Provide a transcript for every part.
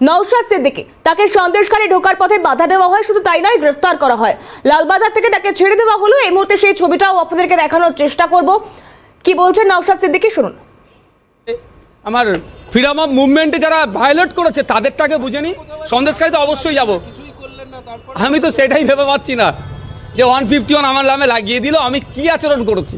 নওশাদ সিদ্দিকী, তাকে সন্দেশখালী ঢোকার পথে বাধা দেওয়া হয়। শুধু তাই নয়, গ্রেফতার করা হয়। লালবাজার থেকে তাকে ছেড়ে দেওয়া হলো। এই মুহূর্তে সেই ছবিটাও আপনাদেরকে দেখানোর চেষ্টা করব। কি বলছেন নওশাদ সিদ্দিকী, শুনুন। আমার ফ্রিডম অফ মুভমেন্টে যারা ভায়োলেট করেছে তাদেরটাকে বুঝেনি, সন্দেশখালীতে অবশ্যই যাব। আমি তো সেটাই ভেবে পাচ্ছি না যে 151 আমার নামে লাগিয়ে দিল, আমি কি আচরণ করেছি।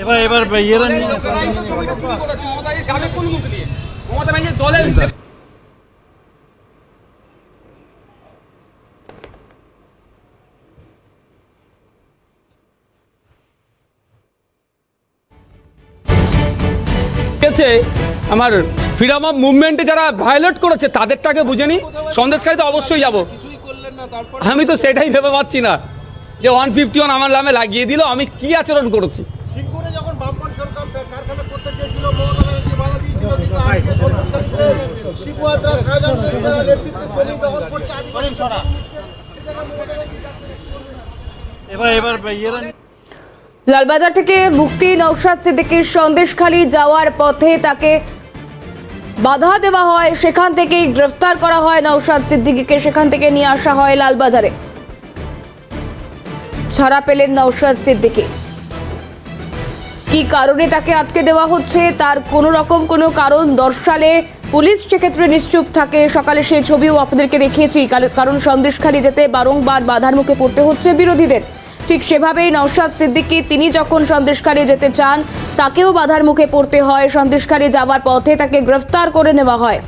এবার আমার ফ্রিডম অফ মুভমেন্টে যারা ভায়োলেট করেছে তাদেরটাকে বুঝেনি, সন্দেশখালীতে অবশ্যই যাব। আমি তো সেটাই ভেবে পাচ্ছি না যে 151 আমার নামে লাগিয়ে দিল, আমি কি আচরণ করেছি। লালবাজার থেকে মুক্তি নওশাদ সিদ্দিকীর সন্দেশখালী যাওয়ার পথে তাকে বাধা দেওয়া হয়, সেখান থেকেই গ্রেফতার করা হয় নওশাদ সিদ্দিকীকে। সেখান থেকে নিয়ে আসা হয় লালবাজারে। ছাড়া পেলেন নওশাদ সিদ্দিকী। কি কারণে তাকে আটকে দেওয়া হচ্ছে তার কোনো রকম কোনো কারণ দর্শালে পুলিশ সেক্ষেত্রে নিশ্চুপ থাকে। সকালে সেই ছবিও আপনাদেরকে দেখিয়েছি, কারণ সন্দেশখালী যেতে বারংবার বাধার মুখে পড়তে হচ্ছে বিরোধীদের। ঠিক সেভাবেই নওশাদ সিদ্দিকী, তিনি যখন সন্দেশখালী যেতে চান তাকেও বাধার মুখে পড়তে হয়। সন্দেশখালী যাওয়ার পথে তাকে গ্রেফতার করে নেওয়া হয়।